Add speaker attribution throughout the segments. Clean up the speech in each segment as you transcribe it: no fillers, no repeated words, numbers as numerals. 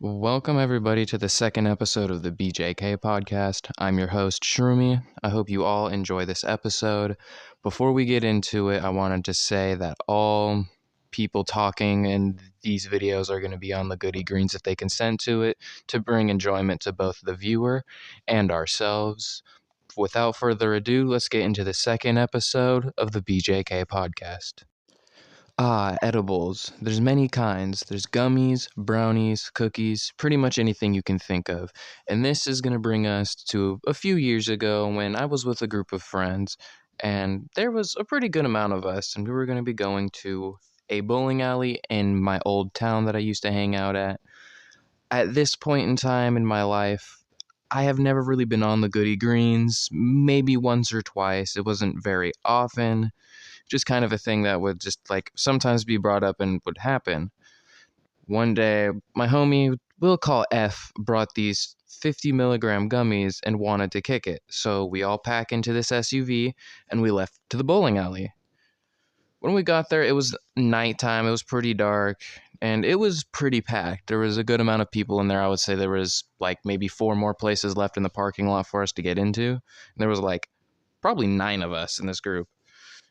Speaker 1: Welcome, everybody, to the second episode of the BJK podcast. I'm your host, Shroomy. I hope you all enjoy this episode. Before we get into it, I wanted to say that all people talking in these videos are going to be on the goody greens if they consent to it to bring enjoyment to both the viewer and ourselves. Without further ado, let's get into the second episode of the BJK podcast. Edibles. There's many kinds. There's gummies, brownies, cookies, pretty much anything you can think of. And this is going to bring us to a few years ago when I was with a group of friends, and there was a pretty good amount of us, and we were going to be going to a bowling alley in my old town that I used to hang out at. At this point in time in my life, I have never really been on the goody greens, maybe once or twice. It wasn't very often, just kind of a thing that would just like sometimes be brought up and would happen. One day, my homie, we'll call F, brought these 50 milligram gummies and wanted to kick it. So we all pack into this SUV and we left to the bowling alley. When we got there, it was nighttime, it was pretty dark, and it was pretty packed. There was a good amount of people in there. I would say there was like maybe 4 more places left in the parking lot for us to get into. And there was like probably 9 of us in this group.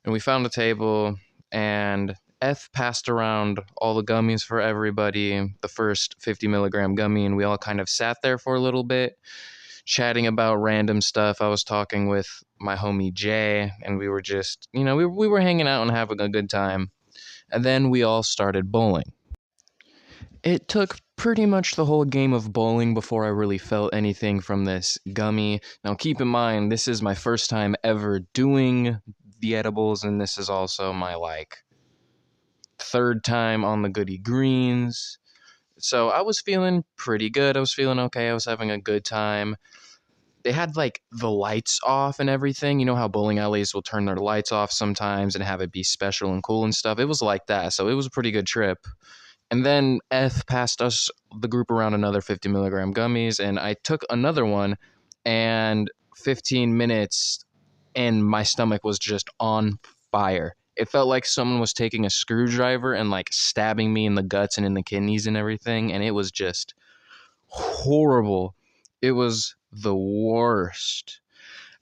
Speaker 1: And we found a table, and F passed around all the gummies for everybody, the first 50 milligram gummy, and we all kind of sat there for a little bit, chatting about random stuff. I was talking with my homie Jay, and we were just, we were hanging out and having a good time. And then we all started bowling. It took pretty much the whole game of bowling before I really felt anything from this gummy. Now, keep in mind, this is my first time ever doing the edibles, and this is also my third time on the goody greens. So I was feeling pretty good. I was feeling okay. I was having a good time. They had the lights off and everything. You know how bowling alleys will turn their lights off sometimes and have it be special and cool and stuff. It was like that. So it was a pretty good trip. And then F passed us, the group, around another 50 milligram gummies, and I took another one, and 15 minutes and my stomach was just on fire. It felt like someone was taking a screwdriver and stabbing me in the guts and in the kidneys and everything, and it was just horrible. It was the worst.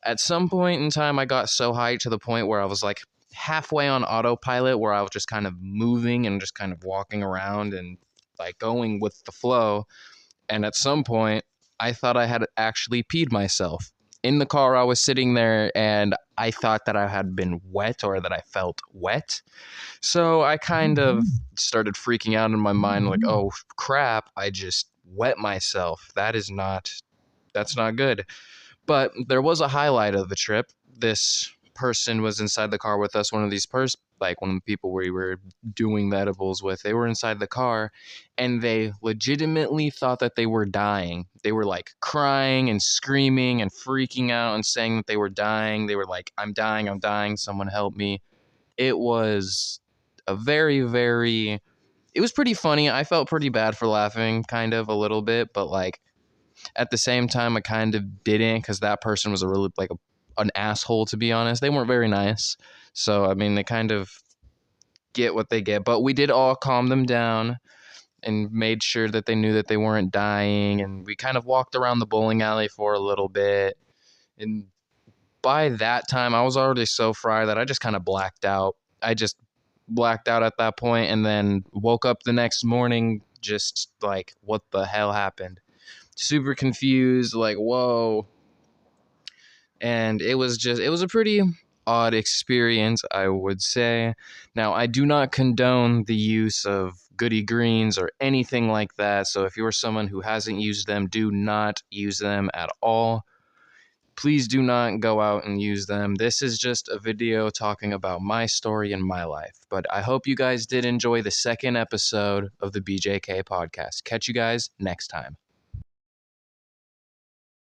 Speaker 1: At some point in time, I got so high to the point where I was halfway on autopilot, where I was just kind of moving and just kind of walking around and going with the flow. And at some point, I thought I had actually peed myself. In the car, I was sitting there and I thought that I had been wet or that I felt wet. So I kind of started freaking out in my mind, oh crap, I just wet myself. That's not good. But there was a highlight of the trip. This person was inside the car with us. One of these one of the people we were doing the edibles with, they were inside the car, and they legitimately thought that they were dying. They were crying and screaming and freaking out and saying that they were dying. They were like, I'm dying, someone help me. It was a very, very, it was pretty funny. I felt pretty bad for laughing, kind of a little bit, but at the same time, I kind of didn't, because that person was a really an asshole, to be honest. They weren't very nice. So, I mean, they kind of get what they get. But we did all calm them down and made sure that they knew that they weren't dying. And we kind of walked around the bowling alley for a little bit. And by that time, I was already so fried that I just kind of blacked out. I just blacked out at that point, and then woke up the next morning just what the hell happened? Super confused, whoa. And it was a pretty odd experience, I would say. Now, I do not condone the use of goody greens or anything like that, so if you're someone who hasn't used them, do not use them at all. Please do not go out and use them. This is just a video talking about my story and my life. But I hope you guys did enjoy the second episode of the BJK podcast. Catch you guys next time.